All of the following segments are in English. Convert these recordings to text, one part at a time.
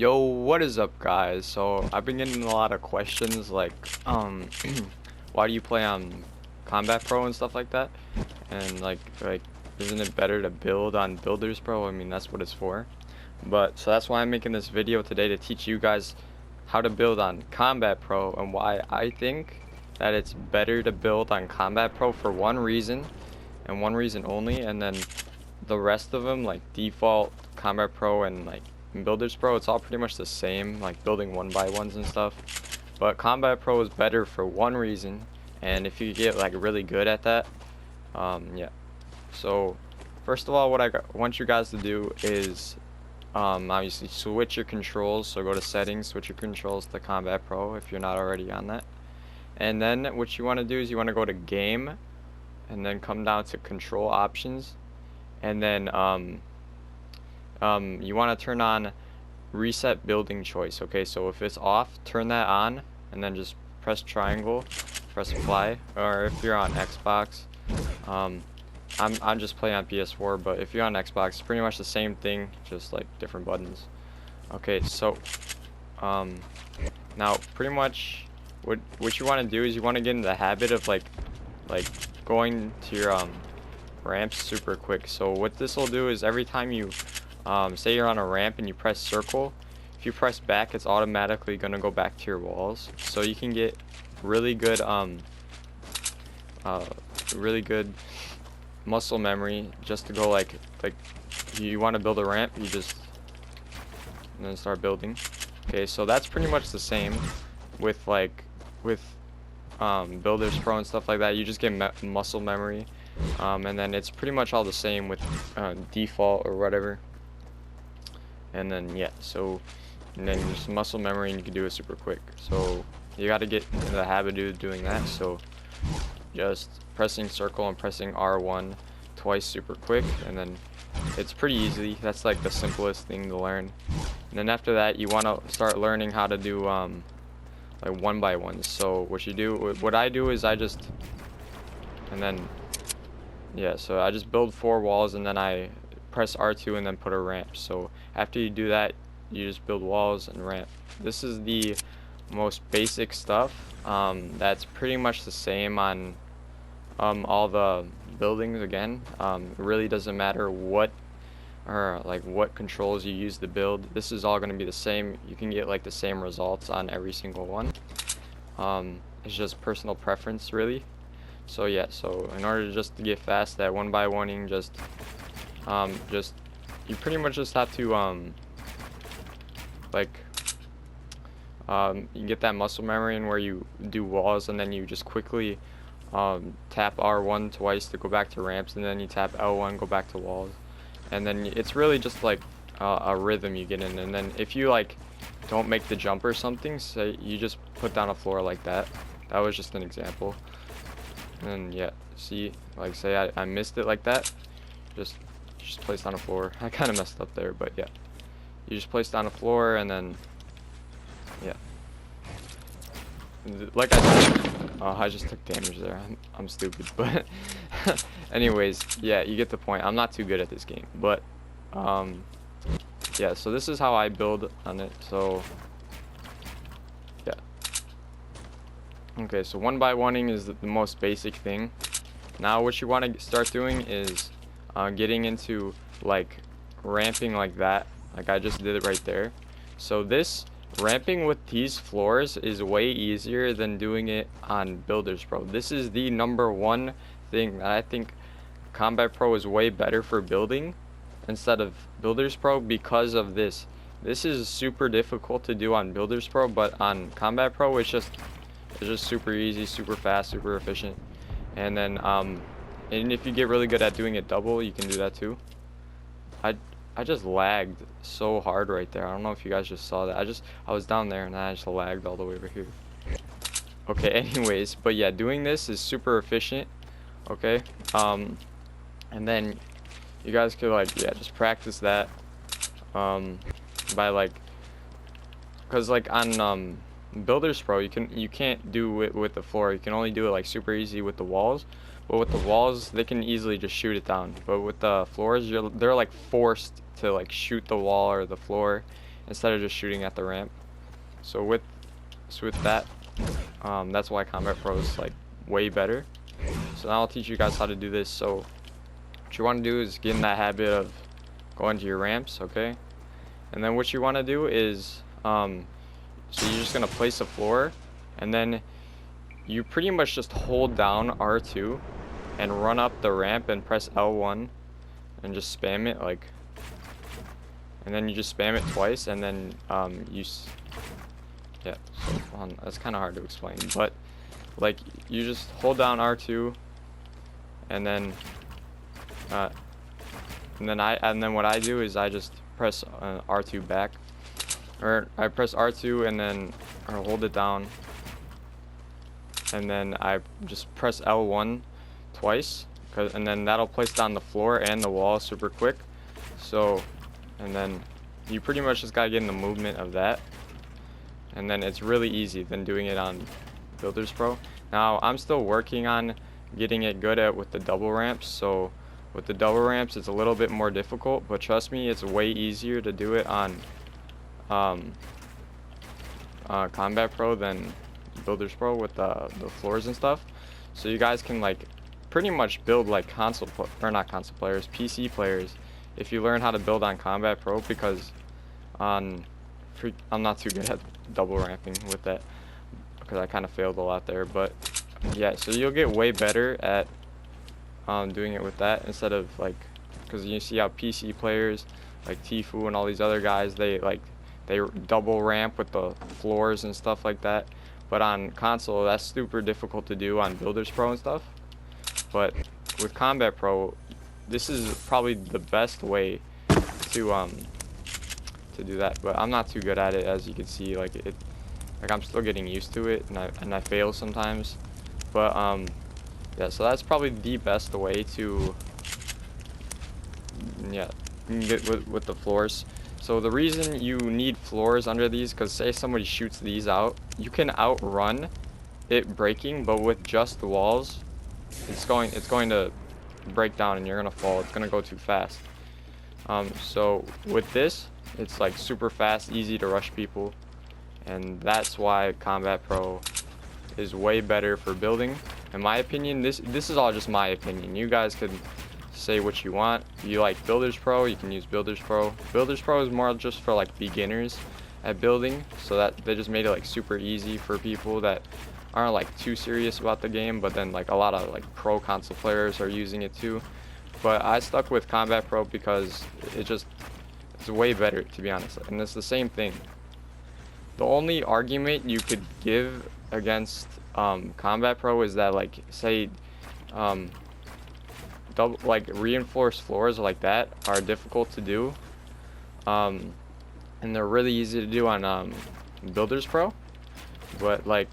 Yo, what is up, guys? So I've been getting a lot of questions like, why do you play on Combat Pro and stuff like that? And like, isn't it better to build on Builders Pro? I mean, that's what it's for. But so that's why I'm making this video today, to teach you guys how to build on Combat Pro and why I think that it's better to build on Combat Pro for one reason and one reason only, and then the rest of them, like default, Combat Pro, and like Builders Pro, it's all pretty much the same, like building one by ones and stuff. But Combat Pro is better for one reason, and if you get like really good at that, yeah. So first of all, what want you guys to do is obviously switch your controls. So go to settings, switch your controls to Combat Pro if you're not already on that. And then what you want to do is you want to go to game, and then come down to control options, and then you want to turn on reset building choice. Okay, so if it's off, turn that on, and then just press triangle, press apply. Or if you're on Xbox, I'm just playing on PS4, but if you're on Xbox, it's pretty much the same thing, just like different buttons. Okay, so now pretty much what you want to do is you want to get in the habit of like going to your ramps super quick. So what this will do is every time you say you're on a ramp and you press circle, if you press back, it's automatically gonna go back to your walls. So you can get really good really good muscle memory just to go like you want to build a ramp, you just and then start building. Okay, so that's pretty much the same with Builders Pro and stuff like that. You just get muscle memory, and then it's pretty much all the same with default or whatever. And then yeah, so and then just muscle memory, and you can do it super quick. So you got to get in the habit of doing that. So just pressing circle and pressing R1 twice super quick, and then it's pretty easy. That's like the simplest thing to learn. And then after that, you want to start learning how to do like one by ones. So what I do is I just so I just build 4 walls, and then I press R2 and then put a ramp. So after you do that, you just build walls and ramp. This is the most basic stuff. That's pretty much the same on all the buildings. Again, it really doesn't matter what controls you use to build. This is all going to be the same. You can get like the same results on every single one. It's just personal preference, really. So yeah, so in order just to get fast at one by oneing, you pretty much just have to you get that muscle memory, and where you do walls, and then you just quickly tap R1 twice to go back to ramps, and then you tap L1, go back to walls. And then it's really just like a rhythm you get in. And then if you like don't make the jump or something, say you just put down a floor like that. That was just an example. And yeah, see, like say I missed it like that, just place down a floor. I kind of messed up there, but yeah, you just place down a floor, and then yeah, like I said, I just took damage there. I'm stupid, but anyways, yeah, you get the point. I'm not too good at this game, but yeah, so this is how I build on it. So yeah, okay, so one by oneing is the most basic thing. Now what you want to start doing is getting into like ramping like that, like I just did it right there. So this ramping with these floors is way easier than doing it on Builders Pro. This is the #1 thing that I think Combat Pro is way better for building instead of Builders Pro, because of this. This is super difficult to do on Builders Pro, but on Combat Pro it's just super easy, super fast, super efficient. And then and if you get really good at doing it double, you can do that too. I just lagged so hard right there. I don't know if you guys just saw that. I was down there, and I just lagged all the way over here. Okay, anyways, but yeah, doing this is super efficient. Okay, and then you guys could just practice that by because on Builders Pro you can't do it with the floor. You can only do it like super easy with the walls. But with the walls, they can easily just shoot it down. But with the floors, they're like forced to like shoot the wall or the floor, instead of just shooting at the ramp. So with that, that's why Combat Pro is like way better. So now I'll teach you guys how to do this. So what you want to do is get in that habit of going to your ramps, okay? And then what you want to do is, so you're just gonna place a floor, and then you pretty much just hold down R2 and run up the ramp and press L1 and just spam it like, and then you just spam it twice, and then yeah, so that's kind of hard to explain, but like you just hold down R2 and then what I do is I just press R2 back, or I press R2 and then hold it down, and then I just press L1 twice, and then that'll place down the floor and the wall super quick. So, and then you pretty much just gotta get in the movement of that, and then it's really easy than doing it on Builders Pro. Now I'm still working on getting it good at with the double ramps, so with the double ramps it's a little bit more difficult, but trust me, it's way easier to do it on Combat Pro than Builders Pro with the floors and stuff. So you guys can like pretty much build like not console players, PC players, if you learn how to build on Combat Pro, because I'm not too good at double ramping with that, because I kind of failed a lot there. But yeah, so you'll get way better at doing it with that, instead of like, because you see how PC players like Tfue and all these other guys, they double ramp with the floors and stuff like that. But on console, that's super difficult to do on Builders Pro and stuff. But with Combat Pro, this is probably the best way to do that. But I'm not too good at it, as you can see. Like I'm still getting used to it, and I fail sometimes. But yeah, so that's probably the best way to get with the floors. So the reason you need floors under these, because say somebody shoots these out, you can outrun it breaking, but with just the walls, it's going to break down and you're gonna fall. It's gonna go too fast. So with this, it's like super fast, easy to rush people, and that's why Combat Pro is way better for building, in my opinion. This is all just my opinion. You guys could say what you want. If you like Builders Pro, you can use Builders Pro. Builders Pro is more just for like beginners at building, so that they just made it like super easy for people that aren't like too serious about the game, but then like a lot of like pro console players are using it too. But I stuck with Combat Pro because it's way better, to be honest, and it's the same thing. The only argument you could give against Combat Pro is that, like, say like reinforced floors like that are difficult to do, and they're really easy to do on Builders Pro, but like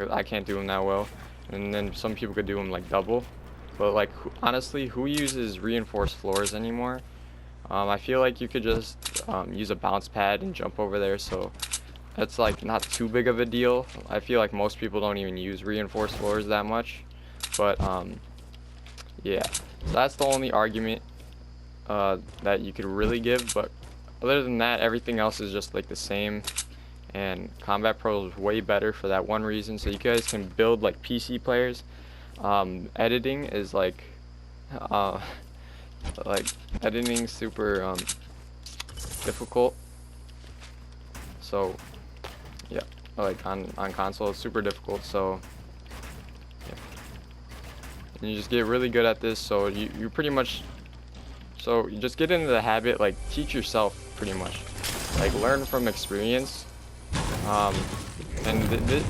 I can't do them that well, and then some people could do them like double. But like honestly, who uses reinforced floors anymore? I feel like you could just use a bounce pad and jump over there, so that's like not too big of a deal. I feel like most people don't even use reinforced floors that much, but yeah, so that's the only argument that you could really give. But other than that, everything else is just like the same, and Combat Pro is way better for that one reason. So you guys can build like PC players. Editing is like editing super difficult. So yeah, like on console it's super difficult. So yeah, and you just get really good at this. So you pretty much, so you just get into the habit, like teach yourself pretty much, like learn from experience. And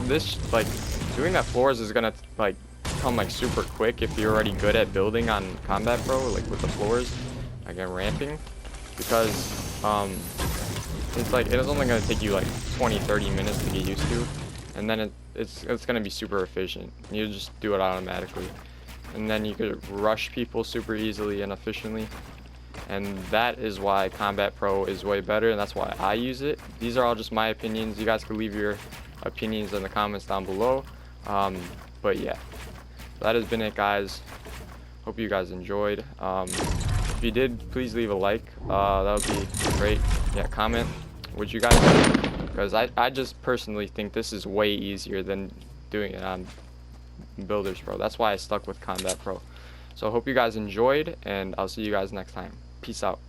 this like doing that floors is gonna like come like super quick if you're already good at building on Combat Pro, like with the floors, like and ramping, because it's like it's only gonna take you like 20-30 minutes to get used to, and then it's gonna be super efficient. You just do it automatically, and then you could rush people super easily and efficiently. And that is why Combat Pro is way better, and that's why I use it. These are all just my opinions. You guys can leave your opinions in the comments down below. But yeah, that has been it, guys. Hope you guys enjoyed. If you did, please leave a like. That would be great. Yeah, comment. Would you guys do? Because I just personally think this is way easier than doing it on Builders Pro. That's why I stuck with Combat Pro. So I hope you guys enjoyed, and I'll see you guys next time. Peace out.